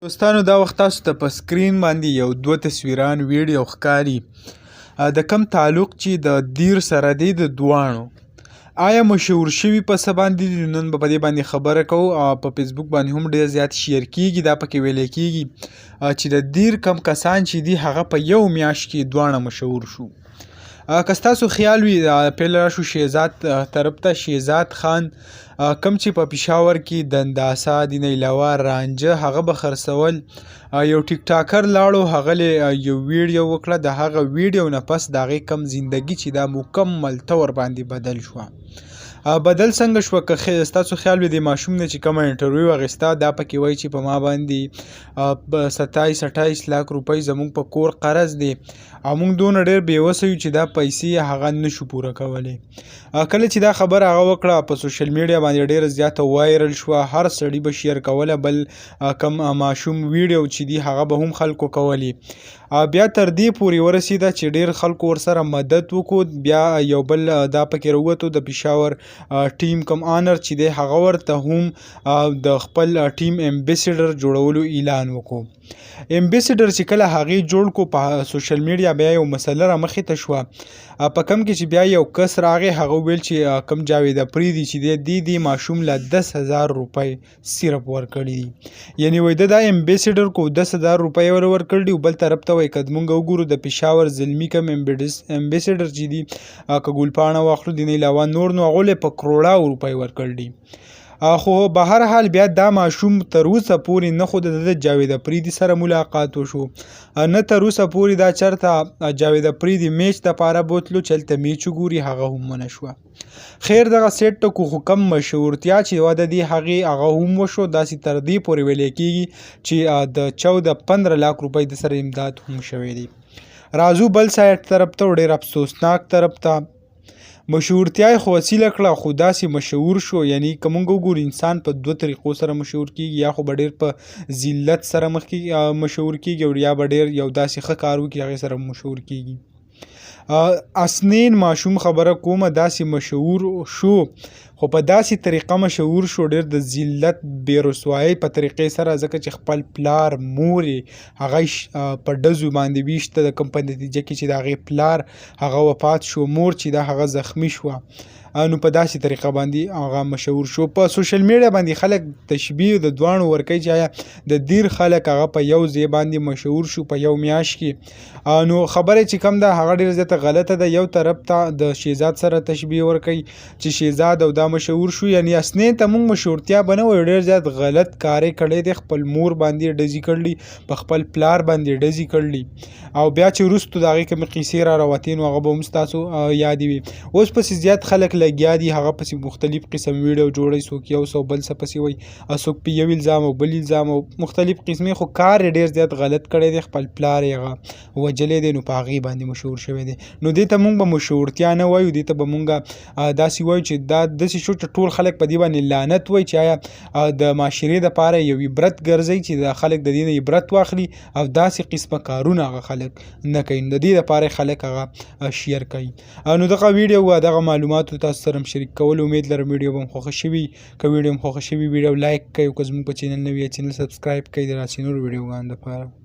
دوستانو دا وخت تاسو ته په سکرین باندې یو دوه تصویران ویډیو ښکاري د کم تعلق چې د دیر سره دی د دواړو آیا مشهور شوي په څه باندې دي نن به په دې باندې خبره کوو په فیسبوک باندې هم ډېر زیات شیر کیږي دا پکې ویلی کیږي چې د دیر کم کسان چې دي هغه په یو میاشت کې دواړه مشهور شو که ستاسو خیال وي پیل راشو شهزاد طرف ته شهزاد خان کم چې په پېښور کې د انداسه د نیلوه رانجه هغه به خرڅول یو ټیک ټاکر لاړو هغه یو ویډیو وکړه د هغه ویډیو نه پس د هغې کم زندګي چې دا مکمل طور باندې بدل شوه بدل څنګه شوه که ستاسو خیال وي د ماشوم نه چې کومه انټرویو اخیسته دا پکې وایي چې په ما باندې 27-28 لاک روپۍ زموږ په کور قرض دی او موږ دونه ډېر بېوسه یو چې دا پیسې هغه نشو پوره کولی کله چې دا خبره هغه وکړه په سوشل میډیا باندې ډېره زیاته وایرل شوه هر سړي به شیر کوله بل کم ماشوم ویډیو چې دی هغه به هم خلکو کولی بیا تر دې پورې ورسېده چې ډېر خلکو ورسره مدد وکړو بیا یو بل دا پکې راووتو د پېښور ټیم کم آنر چې دی هغه ورته هم د خپل ټیم امبیسیډر جوړولو اعلان وکړو امبیسیډر چې کله هغې جوړ کو په سوشل میډیا بیا یو مسله رامخې ته شوه په کم کې چې بیا یو کس راغی هغه ویل چې کم جاوید افریدي چې دی ماشوم له 10,000 روپۍ صرف ورکړي دي یعنې وایي دا امبیسیډر کو 10,000 روپۍ ورکړي دي بل طرف ته وایي که موږ وګورو د پېښور زلمي کم امبیسیډر چې دي که ګلپاڼه واخلو د نیلوه نور نو هغو په کروړاو روپۍ ورکړي دي خو به هر حال بیا دا ماشوم تر اوسه پورې نه خو د جاوید افریدي سره ملاقات وشو نه تر اوسه پورې دا چېرته جاوید افریدي میچ دپاره بوتلو چې هلته میچ وګوري هغه هم ونه شوه خیر دغه سیټ ټکو خو کم مشهورتیا چې وه د دې هغه هم وشو داسې تر دې پورې ویلی کېږي چې د 14-15 لاک روپۍ د سره امداد هم شوی دی راځو بل سایډ طرف ته ډېر افسوسناک طرف ته مشهورتیا یې خو وسیله کړه خو داسې مشهور شو یعنی که موږ وګورو انسان په دوه طریقو سره مشهور کیږي یا خو به ډېر په ذلت سره مشهور کیږي او یا به ډېر یو داسې ښه کار وکړي هغې سره مشهور کیږي اسنین ماشوم خبره کومه داسې مشهور شو خو په داسې طریقه مشهور شو ډېر د ذلت بېرسوایۍ په طریقې سره ځکه چې خپل پلار مور یې هغه په ډزو باندې ویشته د کوم په نتیجه کې چې د هغې پلار هغه وفات شو مور چې دا هغه زخمی شوه نو په داسې طریقه باندې هغه مشهور شو په سوشل میډیا باندې خلک تشبیه د دواړو ورکوي چې آیا د دیر خلک هغه په یو ځای باندې مشهور شو په یو میاشت کې نو خبره چې کم ده هغه ډېره زیاته غلطه ده یو طرف ته د شهزاد سره تشبیه ورکوي چې شهزاد او دا مشهور شو یعنی اسنین ته موږ مشهورتیا به نه وایو ډېر زیات غلط کار یې کړی دی خپل مور باندې ډزې کړلي په خپل پلار باندې ډزې کړلي او بیا چې وروستو د هغې کومې قیسې را راوتې نو هغه به هم ستاسو یادې وي اوس پسې زیات خلک لګیا دي هغه پسې مختلف قسم ویډیو جوړوي څوک یو څه بل څه پسې وایي څوک په یو الزام او بل الزام او مختلف قسمې خو کار یې ډېر زیات غلط کړی دی خپل پلار یې هغه وجلی دی نو په هغې باندې مشهور شوی دی نو دې ته موږ به مشهورتیا نه وایو دې ته به موږ داسې وایو چې دا داسې شو چې ټول خلک په دې باندې لعنت وایي چې آیا د معاشرې دپاره یو عبرت ګرځوي چې د خلک د دې نه عبرت واخلي او داسې قسمه کارونه هغه خلک نه کوي د دې دپاره خلک هغه شیر کوي نو دغه ویډیو و دغه معلوماتو تاسو سره شریک کول امید لرم ویډیو به هم خوښه شوي که ویډیو هم خوښه شوي ویډیو لایک کړئ او که زموږ په چینل نوي چینل سبسکرایب کړئ د داسې نورو ویډیوګانو دپاره